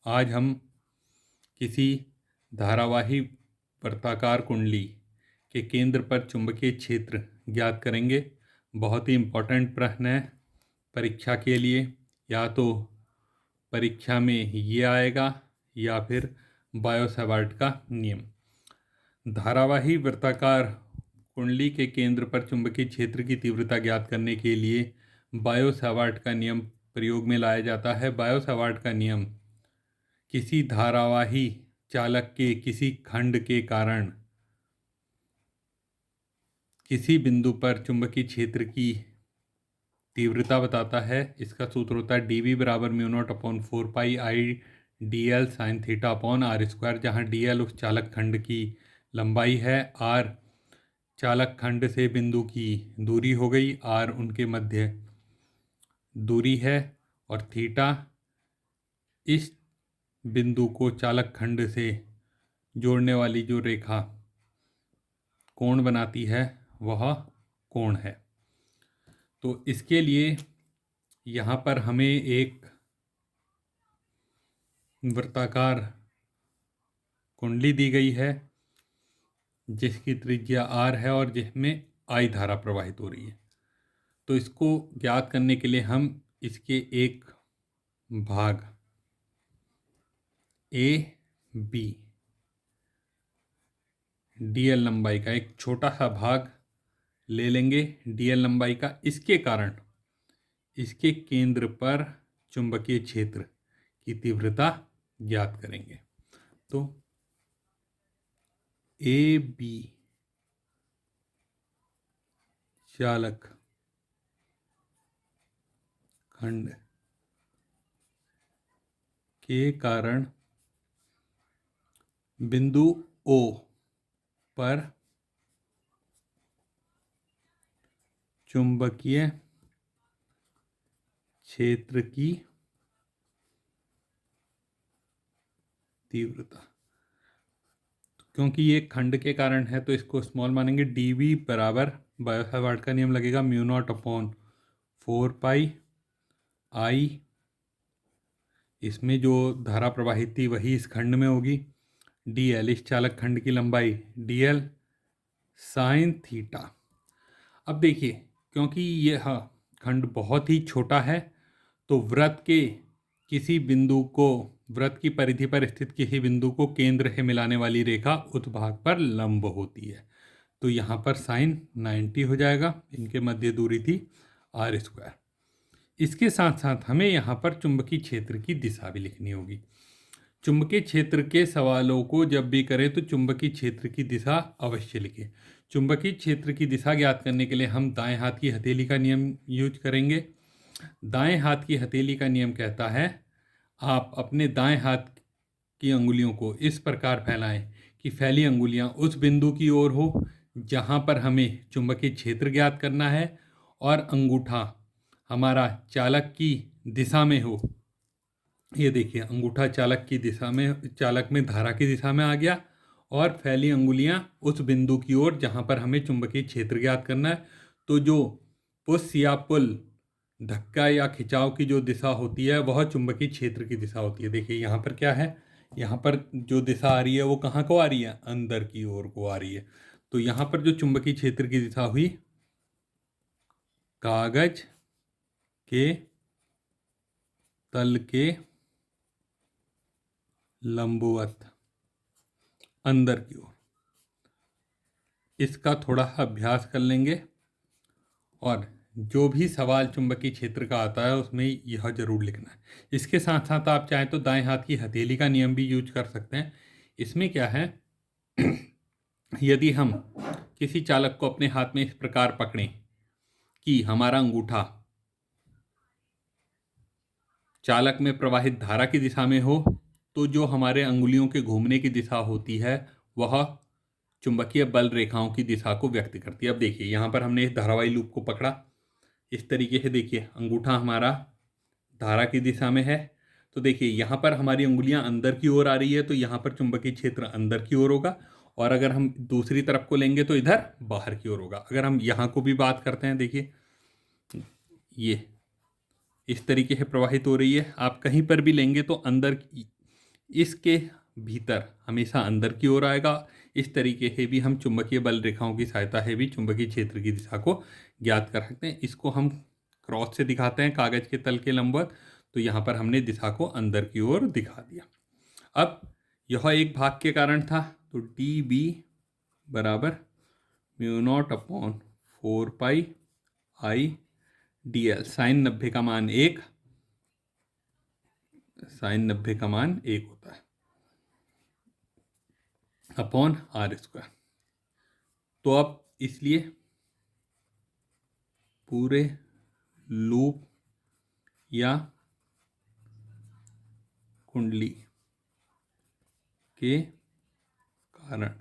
आज हम किसी धारावाही वृत्ताकार कुंडली के केंद्र पर चुंबकीय क्षेत्र ज्ञात करेंगे। बहुत ही इम्पोर्टेंट प्रश्न है परीक्षा के लिए। या तो परीक्षा में ये आएगा या फिर बायो-सावर्ट का नियम। धारावाही वृत्ताकार कुंडली के केंद्र पर चुंबकीय क्षेत्र की तीव्रता ज्ञात करने के लिए बायो-सावर्ट का नियम प्रयोग में लाया जाता है। बायो-सावर्ट का नियम किसी धारावाही चालक के किसी खंड के कारण किसी बिंदु पर चुंबकीय क्षेत्र की तीव्रता बताता है। इसका सूत्र होता है dV बराबर μ0/4πI dl sin θ/r², जहाँ dl उस चालक खंड की लंबाई है, r चालक खंड से बिंदु की दूरी हो गई, r उनके मध्य दूरी है, और थीटा इस बिंदु को चालक खंड से जोड़ने वाली जो रेखा कोण बनाती है वह कोण है। तो इसके लिए यहाँ पर हमें एक वृत्ताकार कुंडली दी गई है जिसकी त्रिज्या r है और जिसमें I धारा प्रवाहित हो रही है। तो इसको ज्ञात करने के लिए हम इसके एक भाग AB dl लंबाई का एक छोटा सा भाग ले लेंगे dl लंबाई का। इसके कारण इसके केंद्र पर चुंबकीय क्षेत्र की तीव्रता ज्ञात करेंगे। तो AB चालक खंड के कारण बिंदु O पर चुंबकीय क्षेत्र की तीव्रता, क्योंकि ये खंड के कारण है तो इसको स्मॉल मानेंगे। dV बराबर बायो-सावर्ट का नियम लगेगा μ0/4πI, इसमें जो धारा प्रवाहित थी वही इस खंड में होगी, dl इस चालक खंड की लंबाई, dl साइन थीटा। अब देखिए, क्योंकि यह खंड बहुत ही छोटा है तो वृत्त के किसी बिंदु को, वृत्त की परिधि पर स्थित किसी बिंदु को केंद्र से मिलाने वाली रेखा उस भाग पर लंब होती है। तो यहाँ पर साइन 90 हो जाएगा, इनके मध्य दूरी थी r²। इसके साथ साथ हमें यहाँ पर चुंबकीय क्षेत्र की दिशा भी लिखनी होगी। चुंबकीय क्षेत्र के सवालों को जब भी करें तो चुंबकीय क्षेत्र की दिशा अवश्य लिखें। चुंबकीय क्षेत्र की दिशा ज्ञात करने के लिए हम दाएं हाथ की हथेली का नियम यूज करेंगे। दाएं हाथ की हथेली का नियम कहता है आप अपने दाएं हाथ की अंगुलियों को इस प्रकार फैलाएं कि फैली अंगुलियां उस बिंदु की ओर हो जहां पर हमें चुंबकीय क्षेत्र ज्ञात करना है, और अंगूठा हमारा चालक की दिशा में हो। ये देखिए, अंगूठा चालक की दिशा में, चालक में धारा की दिशा में आ गया, और फैली अंगुलियां उस बिंदु की ओर जहां पर हमें चुंबकीय क्षेत्र ज्ञात करना है। तो जो पुश या पुल, धक्का या खिंचाव की जो दिशा होती है वह चुंबकीय क्षेत्र की दिशा होती है। देखिए यहाँ पर क्या है, यहाँ पर जो दिशा आ रही है वो कहाँ को आ रही है, अंदर की ओर को आ रही है। तो यहाँ पर जो चुंबकीय क्षेत्र की दिशा हुई, कागज के तल के लंबवत अंदर की ओर। इसका थोड़ा अभ्यास कर लेंगे, और जो भी सवाल चुंबकीय क्षेत्र का आता है उसमें यह जरूर लिखना है। इसके साथ साथ आप चाहें तो दाएं हाथ की हथेली का नियम भी यूज कर सकते हैं। इसमें क्या है, यदि हम किसी चालक को अपने हाथ में इस प्रकार पकड़ें कि हमारा अंगूठा चालक में प्रवाहित धारा की दिशा में हो, तो जो हमारे अंगुलियों के घूमने की दिशा होती है वह चुंबकीय बल रेखाओं की दिशा को व्यक्त करती है। अब देखिए, यहाँ पर हमने इस धारावाही लूप को पकड़ा इस तरीके से। देखिए, अंगूठा हमारा धारा की दिशा में है, तो देखिए यहाँ पर हमारी अंगुलियां अंदर की ओर आ रही है, तो यहाँ पर चुंबकीय क्षेत्र अंदर की ओर होगा, और अगर हम दूसरी तरफ को लेंगे तो इधर बाहर की ओर होगा। अगर हम यहाँ को भी बात करते हैं, देखिए ये इस तरीके से प्रवाहित हो रही है। आप कहीं पर भी लेंगे तो अंदर इसके भीतर हमेशा अंदर की ओर आएगा। इस तरीके से भी हम चुंबकीय बल रेखाओं की सहायता से भी चुंबकीय क्षेत्र की दिशा को ज्ञात कर सकते हैं। इसको हम क्रॉस से दिखाते हैं कागज के तल के लंबवत, तो यहाँ पर हमने दिशा को अंदर की ओर दिखा दिया। अब यह एक भाग के कारण था, तो डी बी बराबर μ0/4πI dl। साइन 90 का मान 1 होता है अपॉन r स्क्वायर। तो अब इसलिए पूरे लूप या कुंडली के कारण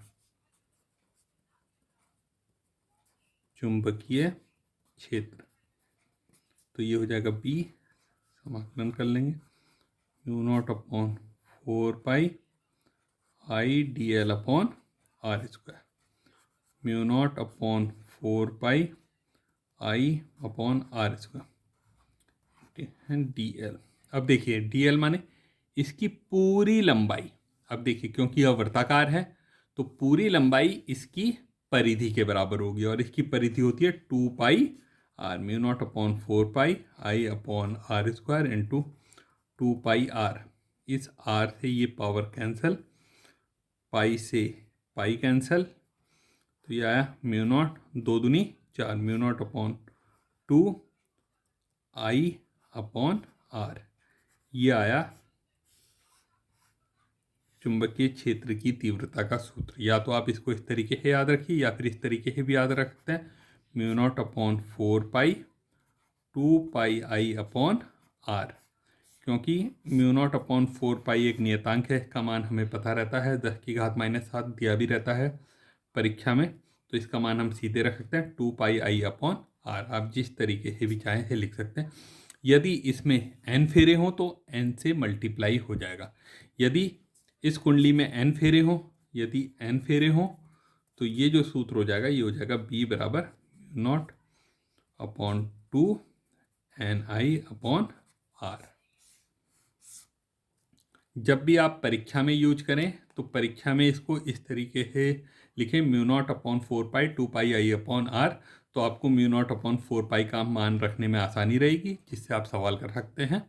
चुंबकीय क्षेत्र, तो ये हो जाएगा B, समाकलन कर लेंगे, μ0/4πI dl upon r square, μ0/4πI upon r square dl। अब देखिए dl माने इसकी पूरी लंबाई। अब देखिए क्योंकि यह वृत्ताकार है तो पूरी लंबाई इसकी परिधि के बराबर होगी, और इसकी परिधि होती है 2πr, μ0/4πI upon r square into 2πr। इस r से ये पावर कैंसल, पाई से पाई कैंसल, तो ये आया μ0, 2 दूनी 4, μ0/2I अपॉन r। ये आया चुंबकीय क्षेत्र की तीव्रता का सूत्र। या तो आप इसको इस तरीके से याद रखिए या फिर इस तरीके से भी याद रख सकते हैं, μ0/4π 2πI अपॉन r। क्योंकि μ0/4π एक नियतांक है, इसका मान हमें पता रहता है, 10⁻⁷ दिया भी रहता है परीक्षा में, तो इसका मान हम सीधे रख सकते हैं 2πI अपॉन r। आप जिस तरीके से भी चाहें से लिख सकते हैं। यदि इसमें n फेरे हों तो n से मल्टीप्लाई हो जाएगा। यदि इस कुंडली में n फेरे हों, यदि n फेरे हों तो ये जो सूत्र हो जाएगा, ये हो जाएगा B बराबर 0/2NI अपॉन r। जब भी आप परीक्षा में यूज करें तो परीक्षा में इसको इस तरीके से लिखें, μ0/4π 2πI अपॉन r, तो आपको μ0/4π का मान रखने में आसानी रहेगी, जिससे आप सवाल कर सकते हैं।